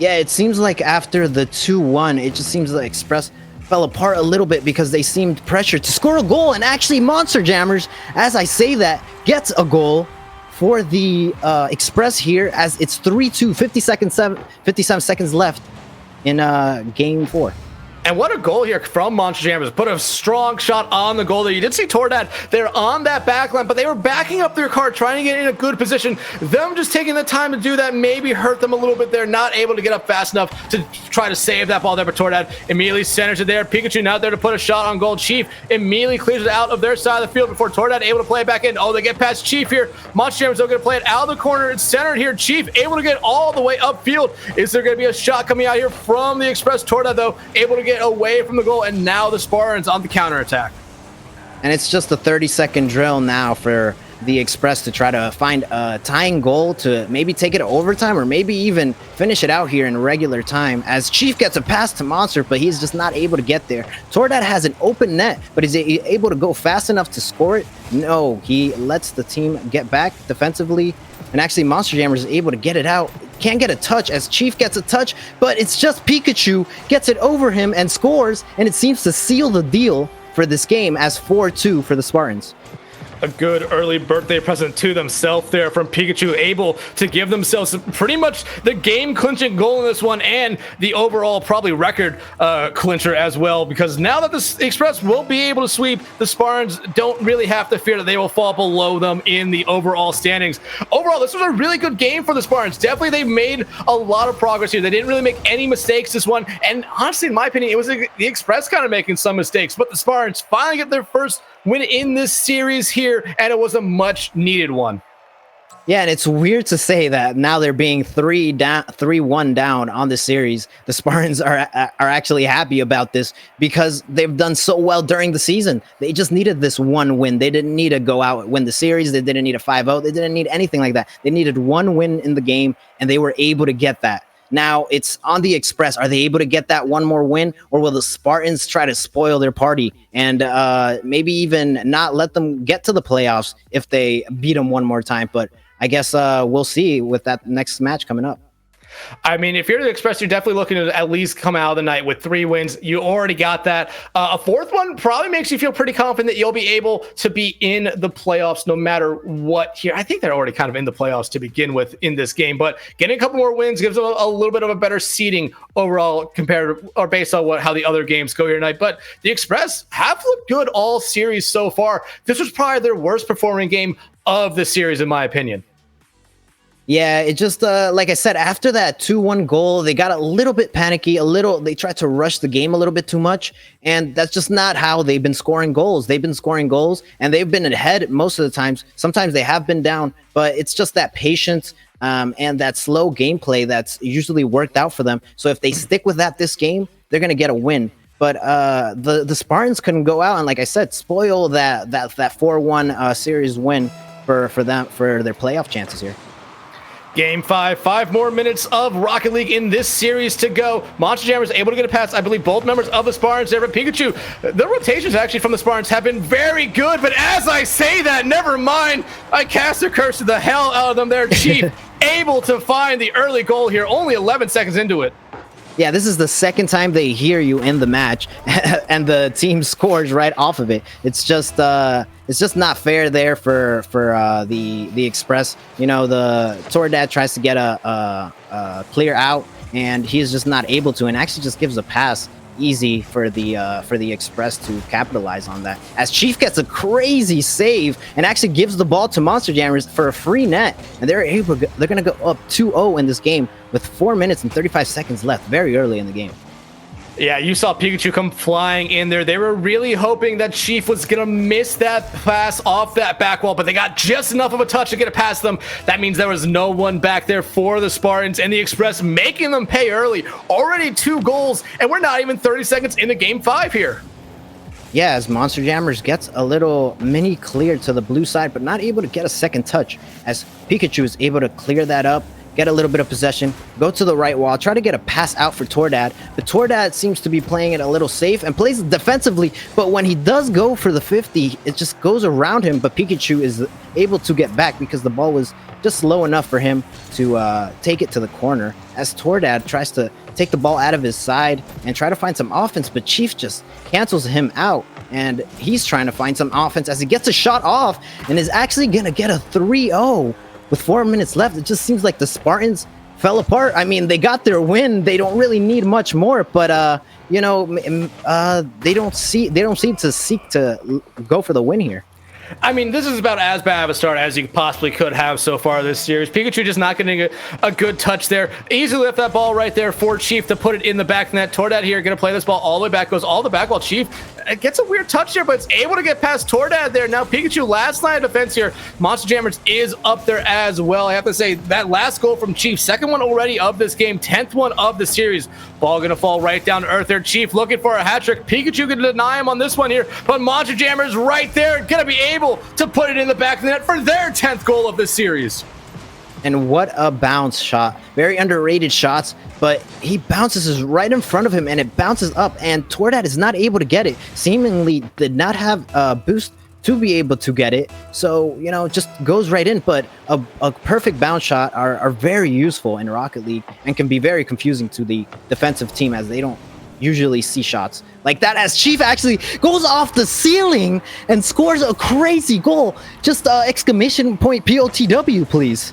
Yeah, it seems like after the 2-1, it just seems like Express fell apart a little bit because they seemed pressured to score a goal, and actually Monster Jammers, as I say that, gets a goal for the Express here as it's 3-2, 57 seconds left in game 4. And what a goal here from Monster Jammers. Put a strong shot on the goal there. You did see Tordad there on that back line, but they were backing up their car, trying to get in a good position. Them just taking the time to do that maybe hurt them a little bit there, not able to get up fast enough to try to save that ball there, but Tordad immediately centers it there. Pikachu now there to put a shot on goal. Chief immediately clears it out of their side of the field before Tordad able to play it back in. Oh, they get past Chief here. Monster Jammers are going to play it out of the corner. It's centered here. Chief able to get all the way upfield. Is there going to be a shot coming out here from the Express? Tordad, though, able to get away from the goal, and now the Spartans on the counterattack. And it's just a 30-second drill now for the Express to try to find a tying goal to maybe take it to overtime or maybe even finish it out here in regular time, as Chief gets a pass to Monster, but he's just not able to get there. Tordad has an open net, but is he able to go fast enough to score it? No, he lets the team get back defensively, and actually Monster Jammers is able to get it out. Can't get a touch as Chief gets a touch, but it's just Pikachu gets it over him and scores, and it seems to seal the deal for this game as 4-2 for the Spartans. A good early birthday present to themselves there from Pikachu, able to give themselves pretty much the game clinching goal in this one and the overall probably record clincher as well, because now that the Express will be able to sweep, the Spartans don't really have to fear that they will fall below them in the overall standings. Overall, this was a really good game for the Spartans. Definitely they've made a lot of progress here. They didn't really make any mistakes this one, and honestly, in my opinion, it was the Express kind of making some mistakes, but the Spartans finally get their first win in this series here, and it was a much needed one. Yeah, and it's weird to say that now they're being 3-1 down on the series. The Spartans are actually happy about this because they've done so well during the season. They just needed this one win. They didn't need to go out and win the series. They didn't need a 5-0. They didn't need anything like that. They needed one win in the game, and they were able to get that. Now it's on the Express. Are they able to get that one more win, or will the Spartans try to spoil their party and maybe even not let them get to the playoffs if they beat them one more time? But I guess we'll see with that next match coming up. I mean, if you're the Express, you're definitely looking to at least come out of the night with 3 wins. You already got that. A 4th one probably makes you feel pretty confident that you'll be able to be in the playoffs no matter what here. I think they're already kind of in the playoffs to begin with in this game, but getting a couple more wins gives them a little bit of a better seeding overall compared to, or based on how the other games go here tonight. But the Express have looked good all series so far. This was probably their worst performing game of the series, in my opinion. Yeah, it just, like I said, after that 2-1 goal, they got a little bit panicky, they tried to rush the game a little bit too much, and that's just not how they've been scoring goals. They've been scoring goals, and they've been ahead most of the times. Sometimes they have been down, but it's just that patience and that slow gameplay that's usually worked out for them. So if they stick with that this game, they're going to get a win. But the Spartans couldn't go out and, like I said, spoil that 4-1 series win for them, for their playoff chances here. Game 5, 5 more minutes of Rocket League in this series to go. Monster Jammer is able to get a pass. I believe both members of the Spartans there, but Pikachu, the rotations actually from the Spartans have been very good, but as I say that, never mind, I cast a curse to the hell out of them there. Chief able to find the early goal here, only 11 seconds into it. Yeah, this is the second time they hear you in the match, and the team scores right off of it. It's just not fair there for the Express. You know, the Tordad tries to get a clear out, and he's just not able to, and actually just gives a pass easy for the Express to capitalize on that. As Chief gets a crazy save and actually gives the ball to Monster Jammers for a free net, and they're gonna go up 2-0 in this game with 4 minutes and 35 seconds left, very early in the game. Yeah, you saw Pikachu come flying in there. They were really hoping that Chief was going to miss that pass off that back wall, but they got just enough of a touch to get it past them. That means there was no one back there for the Spartans, and the Express making them pay early. Already 2 goals, and we're not even 30 seconds into Game 5 here. Yeah, as Monster Jammers gets a little mini clear to the blue side, but not able to get a second touch, as Pikachu is able to clear that up, get a little bit of possession, go to the right wall, try to get a pass out for Tordad. But Tordad seems to be playing it a little safe and plays it defensively. But when he does go for the 50, it just goes around him. But Pikachu is able to get back because the ball was just low enough for him to take it to the corner. As Tordad tries to take the ball out of his side and try to find some offense, but Chief just cancels him out. And he's trying to find some offense as he gets a shot off and is actually going to get a 3-0. With 4 minutes left, it just seems like the Spartans fell apart. I mean, they got their win. They don't really need much more, but you know, they don't seem to seek to go for the win here. I mean, this is about as bad of a start as you possibly could have so far this series. Pikachu just not getting a good touch there. Easily left that ball right there for Chief to put it in the back net. Tordad here going to play this ball all the way back, goes all the back while Chief gets a weird touch here, but it's able to get past Tordad there. Now Pikachu last line of defense here. Monster Jammers is up there as well. I have to say that last goal from Chief, second one already of this game, 10th one of the series. Ball going to fall right down to earth there. Chief looking for a hat trick. Pikachu going to deny him on this one here, but Monster Jammers right there going to be able to put it in the back of the net for their 10th goal of this series. And what a bounce shot. Very underrated shots, but he bounces right in front of him and it bounces up, and Tordad is not able to get it. Seemingly did not have a boost to be able to get it. So, you know, just goes right in, but a perfect bounce shot are very useful in Rocket League and can be very confusing to the defensive team as they don't usually see shots like that, as Chief actually goes off the ceiling and scores a crazy goal. Just exclamation point POTW, please.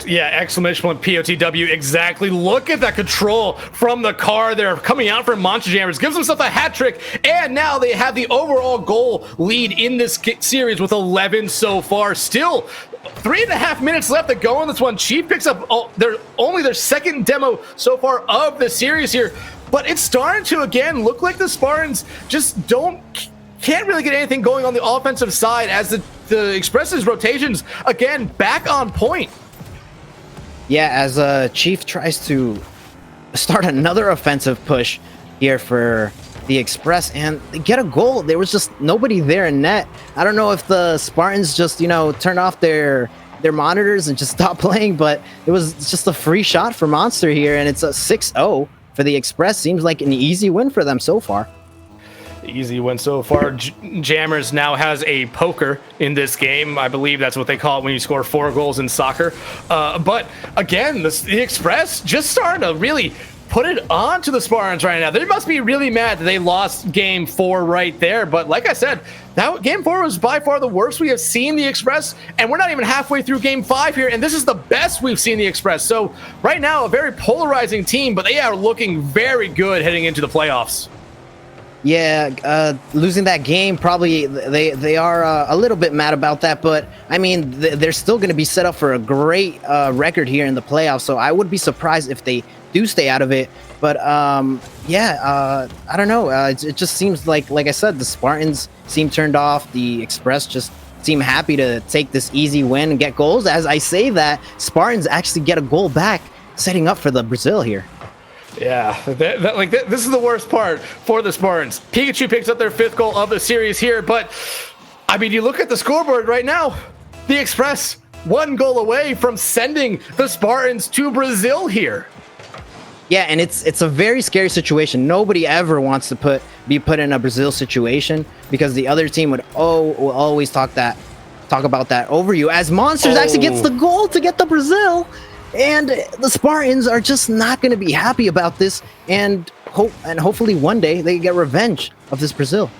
Yeah, exclamation point POTW, exactly. Look at that control from the car there coming out from Monster Jammers. Gives himself a hat trick, and now they have the overall goal lead in this series with 11 so far. Still 3.5 minutes left to go in this one. Chief picks up their second demo so far of the series here, but it's starting to again look like the Spartans just can't really get anything going on the offensive side, as the Express's rotations again back on point. Yeah, as Chief tries to start another offensive push here for the Express, and they get a goal. There was just nobody there in net. I don't know if the Spartans just, you know, turned off their monitors and just stopped playing, but it was just a free shot for Monster here, and it's a 6-0 for the Express. Seems like an easy win for them so far. Easy win so far. Jammers now has a poker in this game. I believe that's what they call it when you score 4 goals in soccer. But again, the Express just starting to really put it on to the Spartans right now. They must be really mad that they lost game 4 right there. But like I said, that game 4 was by far the worst we have seen the Express, and we're not even halfway through game 5 here, and this is the best we've seen the Express. So right now, a very polarizing team, but they are looking very good heading into the playoffs. Yeah, losing that game, probably they are a little bit mad about that, but I mean, they're still going to be set up for a great record here in the playoffs, so I would be surprised if they do stay out of it. But yeah, I don't know. It just seems like I said, the Spartans seem turned off. The Express just seem happy to take this easy win and get goals. As I say that, Spartans actually get a goal back, setting up for the Brazil here. Yeah, this is the worst part for the Spartans. Pikachu picks up their 5th goal of the series here, but I mean, you look at the scoreboard right now, the Express, one goal away from sending the Spartans to Brazil here. Yeah, and it's a very scary situation. Nobody ever wants to be put in a Brazil situation, because the other team will always talk about that over you, as Monsters actually gets the goal to get the Brazil, and the Spartans are just not going to be happy about this, and hopefully one day they get revenge of this Brazil.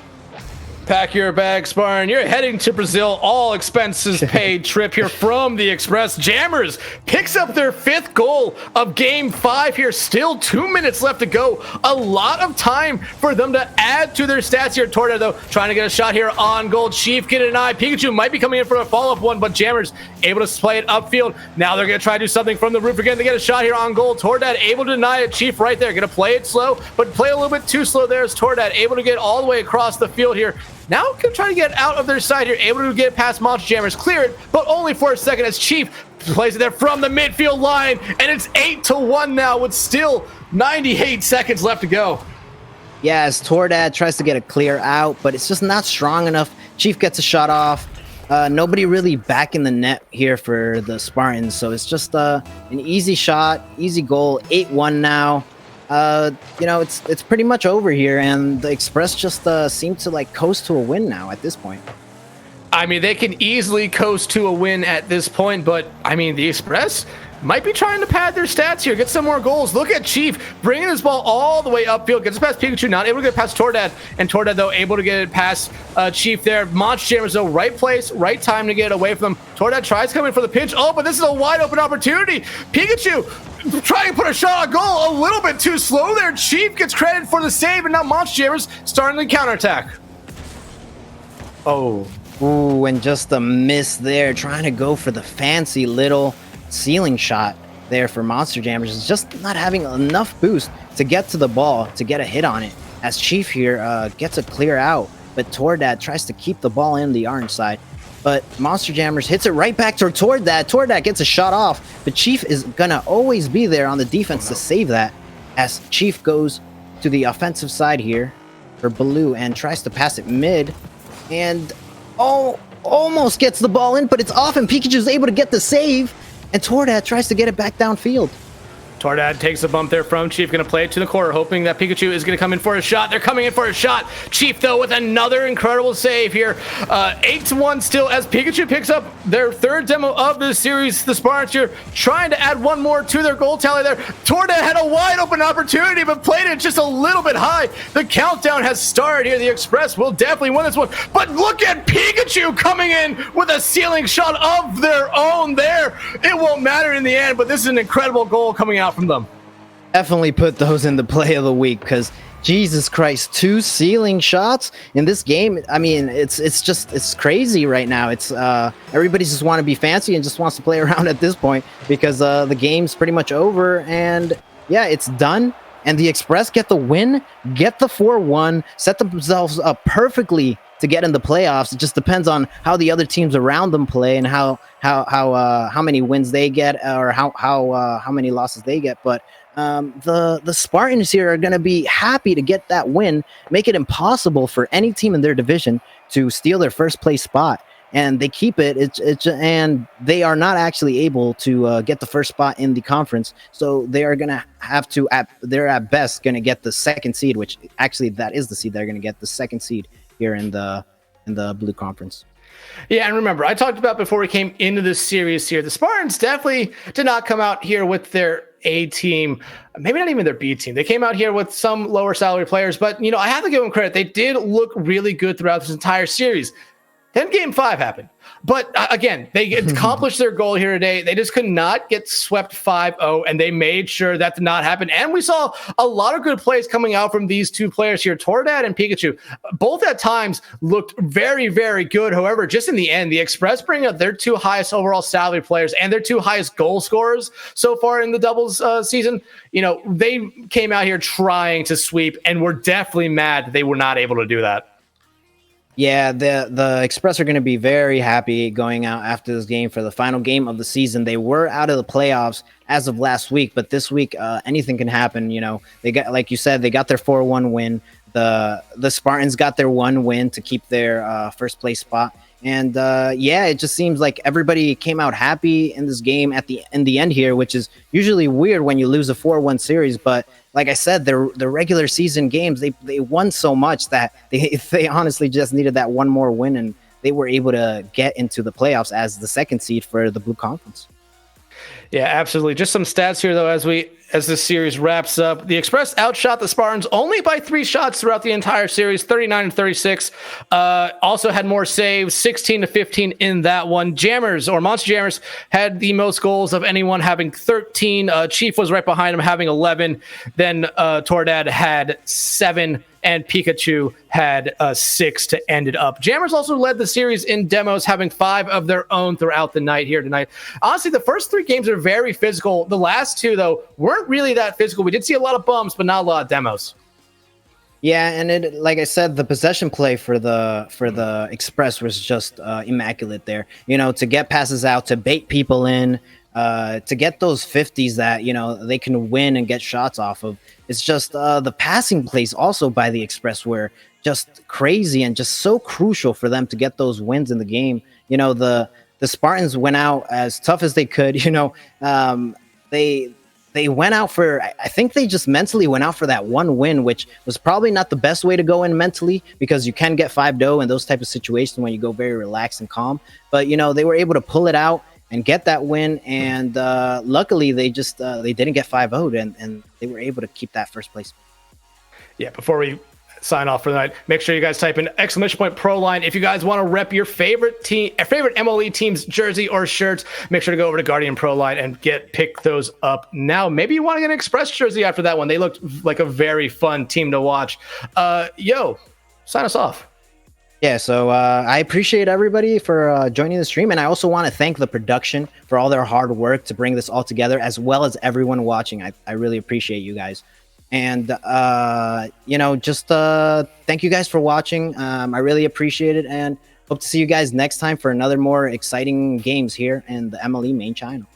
Pack your bags, Spartan. You're heading to Brazil. All expenses paid trip here from the Express. Jammers picks up their 5th goal of Game 5 here. Still 2 minutes left to go. A lot of time for them to add to their stats here. Torda, though, trying to get a shot here on goal. Chief getting an eye. Pikachu might be coming in for a follow-up one, but Jammers able to play it upfield. Now they're going to try to do something from the roof again to get a shot here on goal. Tordad able to deny it. Chief right there. Going to play it slow, but play a little bit too slow there as Tordad able to get all the way across the field here. Now can try to get out of their side here, able to get past Monster Jammers, clear it, but only for a second as Chief plays it there from the midfield line, and it's 8-1 now with still 98 seconds left to go. Yeah, as Tordad tries to get a clear out, but it's just not strong enough. Chief gets a shot off. Nobody really back in the net here for the Spartans, so it's just an easy shot, easy goal, 8-1 now. It's pretty much over here, and the Express just seem to like coast to a win now at this point. I mean, they can easily coast to a win at this point, but I mean, the Express might be trying to pad their stats here, get some more goals. Look at Chief bringing his ball all the way upfield, gets past Pikachu, not able to get past Tordad, and Tordad, though, able to get it past Chief there. Monster Jammers, though, right place, right time to get it away from them. Tordad tries coming for the pinch. Oh, but this is a wide open opportunity. Pikachu trying to put a shot on goal, a little bit too slow there. Chief gets credit for the save, and now Monster Jammers starting the counterattack. Ooh, and just a miss there, trying to go for the fancy little ceiling shot there for Monster Jammers. Is just not having enough boost to get to the ball, to get a hit on it, as Chief here gets a clear out, but Tordad tries to keep the ball in the orange side, but Monster Jammers hits it right back to Tordad. Tordad gets a shot off, but Chief is gonna always be there on the defense to save that, as Chief goes to the offensive side here for Baloo and tries to pass it mid, and almost gets the ball in, but it's off, and Pikachu's able to get the save, and Tordad tries to get it back downfield. Tordad takes a bump there from Chief, going to play it to the corner, hoping that Pikachu is going to come in for a shot. They're coming in for a shot. Chief, though, with another incredible save here. 8-1 still as Pikachu picks up their 3rd demo of the series. The Spartans here trying to add one more to their goal tally there. Tordad had a wide open opportunity, but played it just a little bit high. The countdown has started here. The Express will definitely win this one. But look at Pikachu coming in with a ceiling shot of their own there. It won't matter in the end, but this is an incredible goal coming out from them. Definitely put those in the play of the week, because Jesus Christ, 2 ceiling shots in this game. I mean, it's crazy right now. It's everybody just want to be fancy and just wants to play around at this point, because the game's pretty much over, and yeah, it's done. And the Express get the win, get the 4-1, set themselves up perfectly to get in the playoffs. It just depends on how the other teams around them play and how many wins they get, or how many losses they get. But the Spartans here are going to be happy to get that win, make it impossible for any team in their division to steal their first place spot, and they keep it. And they are not actually able to get the first spot in the conference, so they are going to have to. They're at best going to get the 2nd seed, which actually that is the seed. They're going to get the 2nd seed here in the Blue Conference. Yeah, and remember, I talked about before we came into this series here, the Spartans definitely did not come out here with their A team, maybe not even their B team. They came out here with some lower salary players, but, I have to give them credit. They did look really good throughout this entire series. Then Game 5 happened. But again, they accomplished their goal here today. They just could not get swept 5-0, and they made sure that did not happen. And we saw a lot of good plays coming out from these 2 players here, Tordad and Pikachu. Both at times looked very, very good. However, just in the end, the Express bring up their 2 highest overall salary players and their 2 highest goal scorers so far in the doubles season. They came out here trying to sweep, and were definitely mad that they were not able to do that. Yeah, the Express are going to be very happy going out after this game for the final game of the season. They were out of the playoffs as of last week, but this week anything can happen. They got, like you said, they got their 4-1 win. The Spartans got their 1 win to keep their first place spot And yeah, it just seems like everybody came out happy in this game in the end here, which is usually weird when you lose a 4-1 series. But like I said, the regular season games, they won so much that they honestly just needed that one more win, and they were able to get into the playoffs as the second seed for the Blue Conference. Yeah, absolutely. Just some stats here, though, as this series wraps up. The Express outshot the Spartans only by 3 shots throughout the entire series, 39-36. Also had more saves, 16-15 in that one. Jammers, or Monster Jammers, had the most goals of anyone, having 13. Chief was right behind him, having 11. Then Tordad had 7. And Pikachu had 6 to end it up. Jammers also led the series in demos, having 5 of their own throughout the night here tonight. Honestly, the first 3 games are very physical. The last 2, though, weren't really that physical. We did see a lot of bumps, but not a lot of demos. Yeah, and it, like I said, the possession play for the Express was just immaculate there. You know, to get passes out, to bait people in, to get those 50s that, you know, they can win and get shots off of. It's just the passing plays also by the Express were just crazy and just so crucial for them to get those wins in the game. You know, the Spartans went out as tough as they could. You know, they went out for, I think they just mentally went out for that one win, which was probably not the best way to go in mentally, because you can get 5-0 in those type of situations when you go very relaxed and calm. But, you know, they were able to pull it out and get that win. And luckily they just, they didn't get 5-0'd and they were able to keep that first place. Yeah, before we sign off for the night, make sure you guys type in !ProLine if you guys want to rep your favorite team, favorite MLE team's jersey or shirts. Make sure to go over to Guardian ProLine and pick those up now. Maybe you want to get an Express jersey after that one. They looked like a very fun team to watch. Yo, sign us off. Yeah, so I appreciate everybody for joining the stream, and I also want to thank the production for all their hard work to bring this all together, as well as everyone watching. I really appreciate you guys. And, you know, just thank you guys for watching. I really appreciate it, and hope to see you guys next time for another more exciting games here in the MLE main channel.